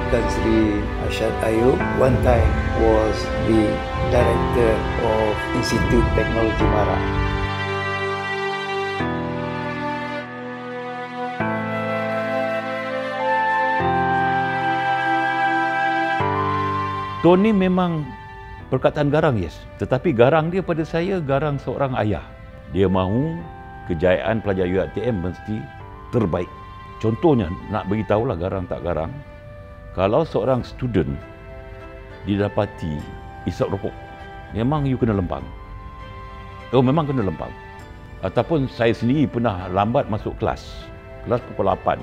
Tan Sri Arsyad Ayub, one time was the director of Institute Teknologi Mara. Tun ni memang perkataan garang, yes. Tetapi garang dia pada saya garang seorang ayah. Dia mahu kejayaan pelajar UiTM mesti terbaik. Contohnya, nak beritahulah garang tak garang, kalau seorang student didapati isap rokok, memang you kena lempang. Oh, memang kena lempang. Ataupun saya sendiri pernah lambat masuk kelas pukul 8,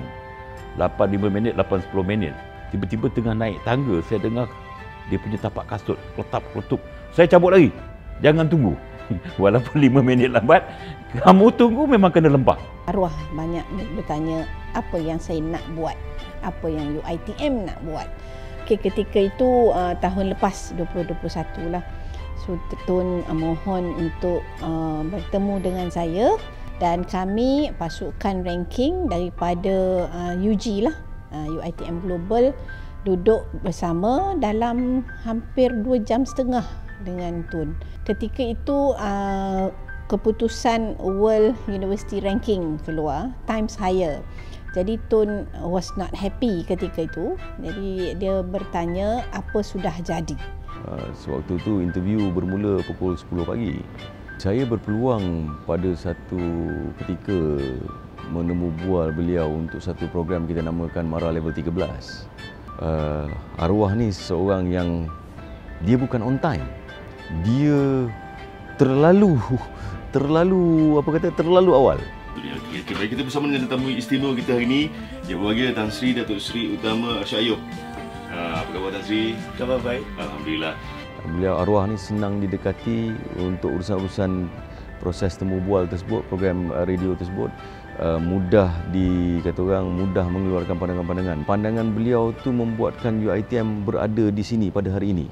8:05 minit, 8:10 minit. Tiba-tiba tengah naik tangga, saya dengar dia punya tapak kasut keletap-keletup. Saya cabut lagi. Jangan tunggu. Walaupun 5 minit lambat, kamu tunggu memang kena lempang. Arwah banyak bertanya apa yang saya nak buat, apa yang UiTM nak buat. Okay, ketika itu tahun lepas 2021 lah. So Tun mohon untuk bertemu dengan saya dan kami pasukan ranking daripada UG lah, UiTM Global, duduk bersama dalam hampir 2 jam setengah dengan Tun. Ketika itu keputusan World University Ranking keluar, Times Higher. Jadi Tun was not happy ketika itu. Jadi dia bertanya apa sudah jadi. Sewaktu itu interview bermula pukul 10 pagi. Saya berpeluang pada satu ketika menemu bual beliau untuk satu program kita namakan Mara Level 13. Arwah ni seorang yang dia bukan on time. Dia terlalu awal. Baik, kita bersama dengan tetamu istimewa kita hari ini, yang berbahagia Tan Sri Datuk Seri Utama Arsyad Ayub. Apa khabar Tan Sri? Khabar baik. Alhamdulillah. Beliau arwah ni senang didekati untuk urusan-urusan proses temu bual tersebut, program radio tersebut. Mudah dikata orang, mudah mengeluarkan pandangan-pandangan. Pandangan beliau tu membuatkan UiTM berada di sini pada hari ini.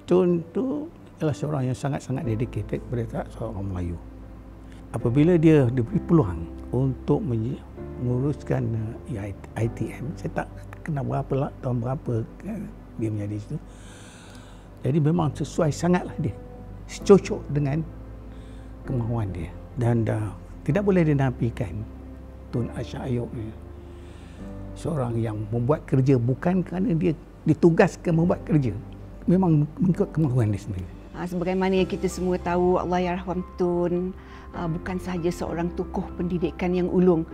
Tun tu adalah seorang yang sangat-sangat dedicated kepada seorang Melayu. Apabila dia diberi peluang untuk menguruskan ITM, saya tak kenal berapa tahun berapa dia menjadi situ. Jadi memang sesuai sangatlah dia, secocok dengan kemahuan dia. Dan tidak boleh dinafikan Tun Arsyad Ayub ni seorang yang membuat kerja bukan kerana dia ditugaskan membuat kerja, memang mengikut kemahuan dia sendiri. Sebagaimana yang kita semua tahu, Allahyarham Tun bukan sahaja seorang tokoh pendidikan yang ulung,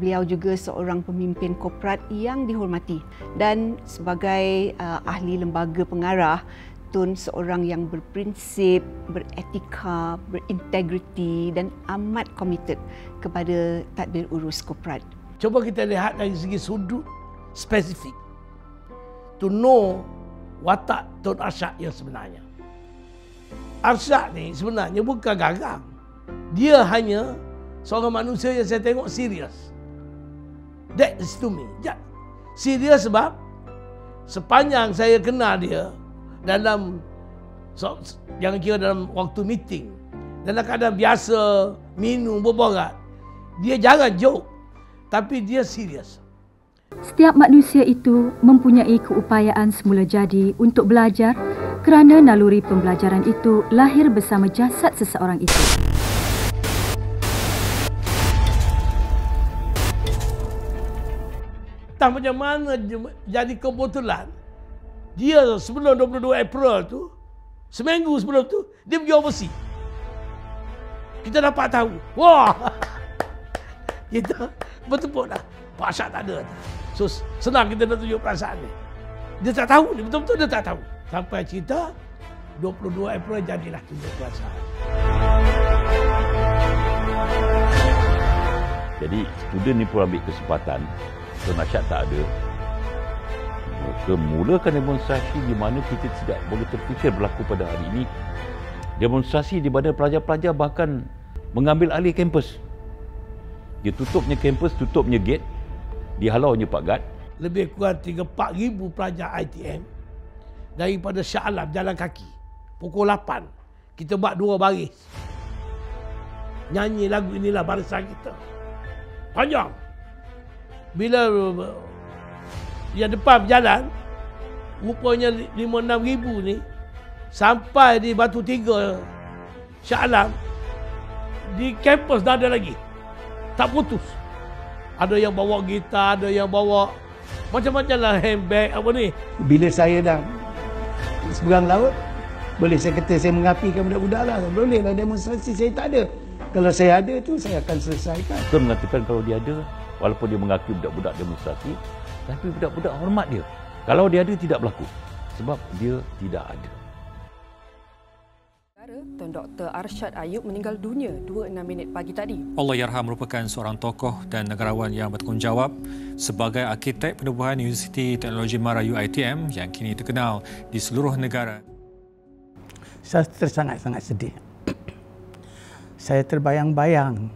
beliau juga seorang pemimpin korporat yang dihormati. Dan sebagai ahli lembaga pengarah, Tun seorang yang berprinsip, beretika, berintegriti dan amat komited kepada tadbir urus korporat. Cuba kita lihat dari segi sudut spesifik. To know watak Tun Arsyad yang sebenarnya. Arsyad ni sebenarnya bukan garang. Dia hanya seorang manusia yang saya tengok serius. That is to me. Serius sebab sepanjang saya kenal dia dalam, jangan kira dalam waktu meeting, dalam keadaan biasa, minum, berborak, dia jangan joke, tapi dia serius. Setiap manusia itu mempunyai keupayaan semula jadi untuk belajar kerana naluri pembelajaran itu lahir bersama jasad seseorang itu. Tak macam mana jadi kebetulan, dia sebelum 22 April tu, seminggu sebelum tu, dia pergi overseas. Kita dapat tahu, wah, kita bertepuk dah, Pak Arsyad tak ada. So, senang kita nak tunjuk perasaan ni. Dia tak tahu ni, betul-betul dia tak tahu. Sampai cerita 22 April jadilah tunjuk perasaan. Jadi student ni pun ambil kesempatan, Tun Arsyad tak ada. Mulakan demonstrasi di mana kita tidak boleh terfikir berlaku pada hari ini. Demonstrasi di mana pelajar-pelajar bahkan mengambil alih kampus. Dia tutupnya kampus, tutupnya gate, dihalaunya Pak Gad. Lebih kurang 3-4 ribu pelajar ITM daripada Shah Alam jalan kaki. Pukul 8, kita buat 2 baris. Nyanyi lagu inilah barisan kita. Panjang. Bila yang depan berjalan, rupanya 5-6 ribu ni, sampai di Batu Tiga Shah Alam, di kampus dah ada lagi. Tak putus. Ada yang bawa gitar, ada yang bawa macam-macam lah, handbag apa ni. Bila saya dah seberang laut, boleh saya kata saya mengapikan budak-budak lah. Boleh lah demonstrasi, saya tak ada. Kalau saya ada tu, saya akan selesaikan. Kita mengatakan kalau dia ada, walaupun dia mengakui budak-budak demonstrasi, tapi budak-budak hormat dia. Kalau dia ada, tidak berlaku. Sebab dia tidak ada. Tun Dr. Arsyad Ayub meninggal dunia 2:06 pagi tadi. Allahyarham merupakan seorang tokoh dan negarawan yang bertanggungjawab sebagai arkitek penubuhan Universiti Teknologi Mara UiTM yang kini terkenal di seluruh negara. Saya sangat-sangat sedih. Saya terbayang-bayang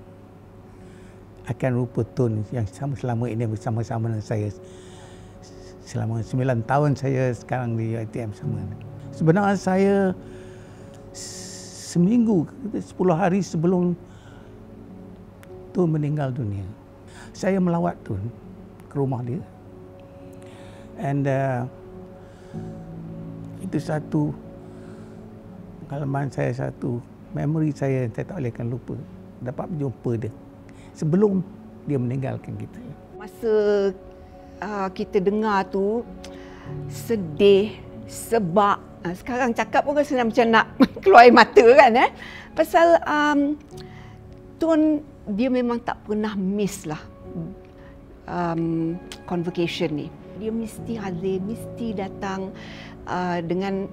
akan rupa Tun yang selama ini bersama-sama dengan saya. Selama 9 tahun saya sekarang di UiTM sama. Sebenarnya saya seminggu, 10 hari sebelum Tun meninggal dunia, saya melawat Tun ke rumah dia. And itu satu pengalaman saya, satu memori saya yang saya tak boleh akan lupa. Dapat berjumpa dia sebelum dia meninggalkan kita. Masa kita dengar tu sedih, sebab sekarang cakap pun rasa macam nak keluar air mata kan. Pasal Tun dia memang tak pernah miss lah convocation ni. Dia mesti hadir, mesti datang dengan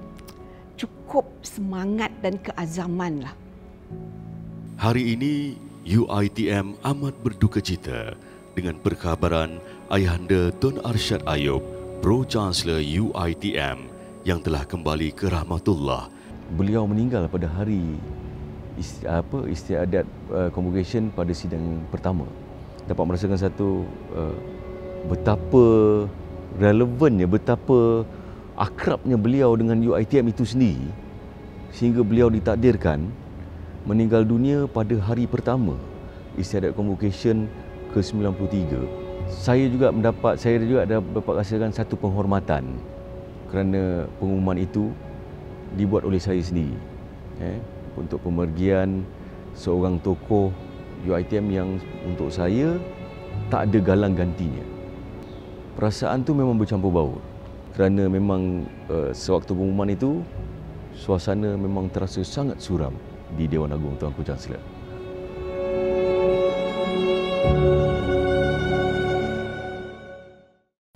cukup semangat dan keazaman lah. Hari ini UiTM amat berduka cita dengan perkhabaran Ayahanda Tun Arsyad Ayub, Pro Chancellor UiTM yang telah kembali ke rahmatullah. Beliau meninggal pada hari istiadat convocation pada sidang pertama. Dapat merasakan satu betapa relevannya, betapa akrabnya beliau dengan UiTM itu sendiri, sehingga beliau ditakdirkan meninggal dunia pada hari pertama istiadat convocation ke-93. Saya juga dapat rasakan satu penghormatan kerana pengumuman itu dibuat oleh saya sendiri untuk pemergian seorang tokoh UiTM yang untuk saya tak ada galang gantinya. Perasaan tu memang bercampur baur kerana memang sewaktu pengumuman itu suasana memang terasa sangat suram di Dewan Agung Tuanku Chancellor.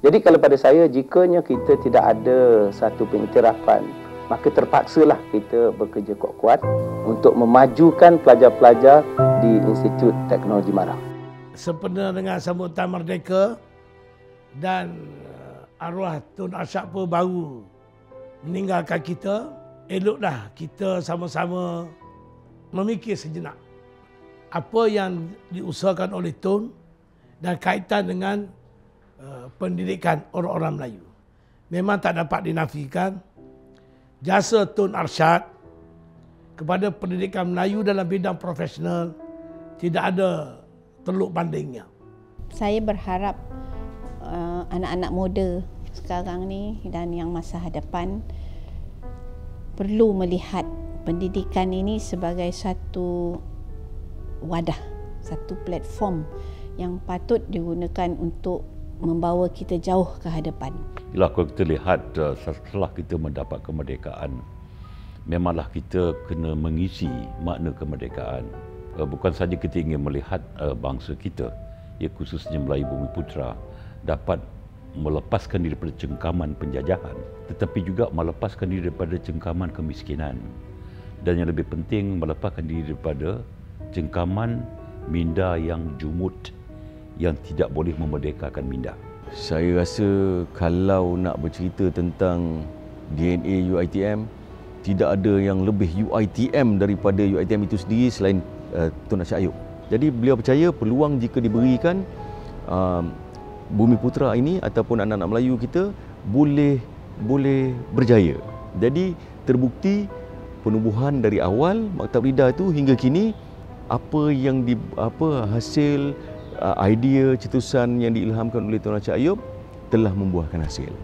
Jadi kalau pada saya, jikanya kita tidak ada satu pengiktirafan, maka terpaksalah kita bekerja kuat-kuat untuk memajukan pelajar-pelajar di Institut Teknologi Mara. Sempena dengan sambutan Merdeka dan arwah Tun Arsyad pun baru meninggalkan kita, eloklah kita sama-sama memikir sejenak apa yang diusahakan oleh Tun dan kaitan dengan pendidikan orang-orang Melayu. Memang tak dapat dinafikan jasa Tun Arsyad kepada pendidikan Melayu dalam bidang profesional tidak ada teluk bandingnya. Saya berharap anak-anak muda sekarang ni dan yang masa hadapan perlu melihat pendidikan ini sebagai satu wadah, satu platform yang patut digunakan untuk membawa kita jauh ke hadapan. Bila kita lihat setelah kita mendapat kemerdekaan, memanglah kita kena mengisi makna kemerdekaan. Bukan saja kita ingin melihat bangsa kita, ya khususnya Melayu Bumiputra, dapat melepaskan diri daripada cengkaman penjajahan, tetapi juga melepaskan diri daripada cengkaman kemiskinan. Dan yang lebih penting, melepaskan diri daripada cengkaman minda yang jumud, yang tidak boleh memerdekakan minda. Saya rasa kalau nak bercerita tentang DNA UiTM, tidak ada yang lebih UiTM daripada UiTM itu sendiri selain Tun Arsyad Ayub. Jadi beliau percaya peluang jika diberikan, Bumi Putera ini ataupun anak-anak Melayu kita boleh berjaya. Jadi terbukti penubuhan dari awal Maktab Lidah itu hingga kini, hasil idea cetusan yang diilhamkan oleh Tun Arsyad Ayub telah membuahkan hasil.